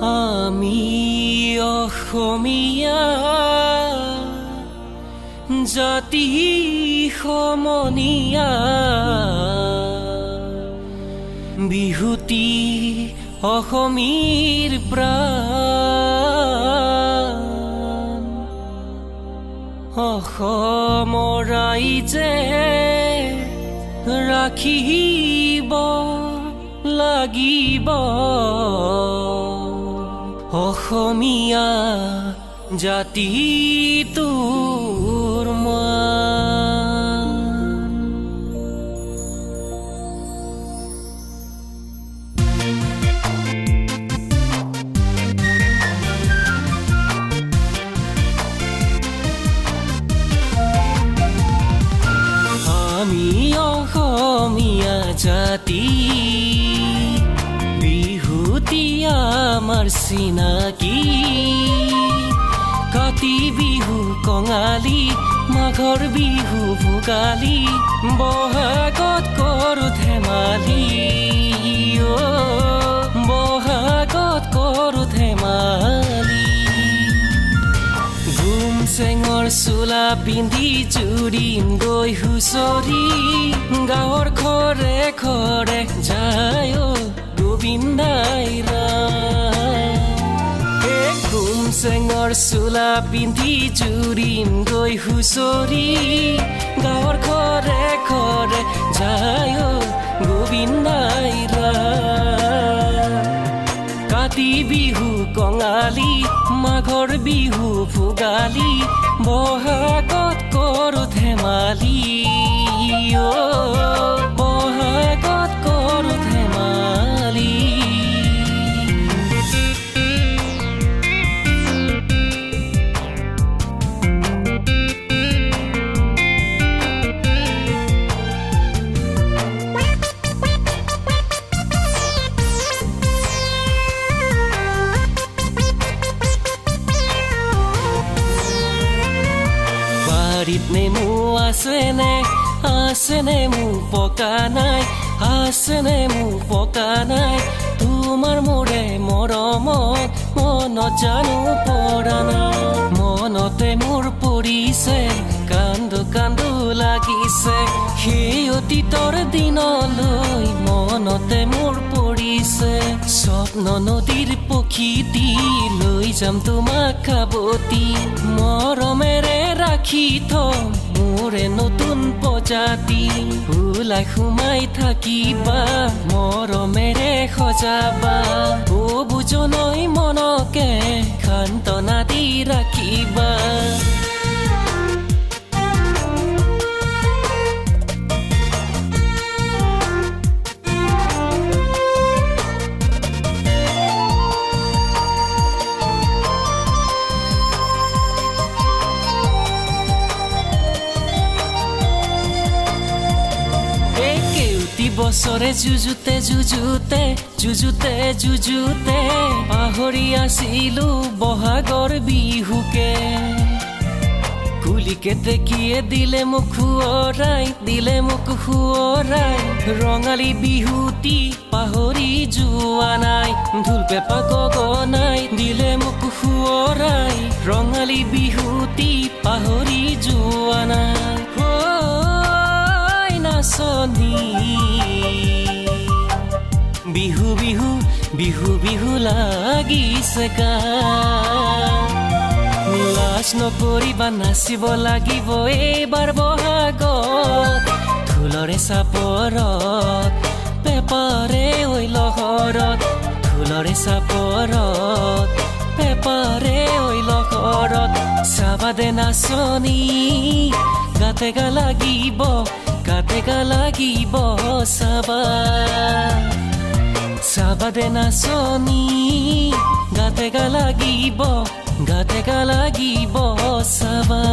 আমি অসমীয়া জাতি সমনীয়া বিহুতি অসমীৰ প্ৰাণ অসমৰ ৰাইজে ৰাখিব লাগিব অসমীয়া জাতিটোৰ মান আমি অসমীয়া জাতি বিহুতি আমাৰ চিনাকি কাতি বিহু কঙালী মাঘৰ বিহু ভোগালী বহাগত কৰো ধেমালি বহাগত কৰো ধেমালি ঘুম চেঙৰ চোলা পিন্ধি জুৰিম গৈ হুঁচৰি গাঁৱৰ ঘৰে ঘৰে যায় গোবিন্দাই ঘুম চেঙৰ চোলা পিন্ধি জুৰিম গৈ হুঁচৰি গাঁৱৰ ঘৰে ঘৰে যায় গোবিন্দাই কাতি বিহু কঙালী মাঘৰ বিহু ভোগালী বহাগত কৰো ধেমালি বহাগত কৰো ধেমালি নেমু আছেনে মু পকা নাই আছেনে মু পকা নাই তোমাৰ মোৰে মৰমত মনত জানো পৰা নাই মনতে মোৰ পৰিছে কান্দো কান্দো লাগিছে সেই অতীতৰ দিনলৈ মনতে মোৰ পৰিছে স্বপ্ন নদীৰ পক্ষীটি লৈ যাম তোমাক খাবতি মৰমেৰে ৰাখি থম মোৰে নতুন প্ৰজাতি ওলাই সোমাই থাকিবা মৰমেৰে সজাবা বুজনৈ মনকে সান্তনা দি ৰাখিবা বছৰে যুঁজোতে পাহৰি আছিলো বহাগৰ বিহুকে কুলিকে তেকিয়ে দিলে মোক খুৱৰাই ৰঙালী বিহুতি পাহৰি যোৱা নাই ঢোল পেঁপা গগনাই দিলে মোক খুৱৰাই ৰঙালী বিহুতি পাহৰি যোৱা নাই নাচনী বিহু বিহু বিহু বিহু লাগিছে গান লাজ নকৰিবা নাচিব লাগিব এইবাৰ বহাগত ঢোলৰে চাপৰত পেপাৰে ঐ লহৰত ঢোলৰে চাপৰত পেপাৰে ঐ লহৰত চাবা দে নাচনী গাতে গা লাগিব চাবা দে নাচনী গাতে গা লাগিব চাবা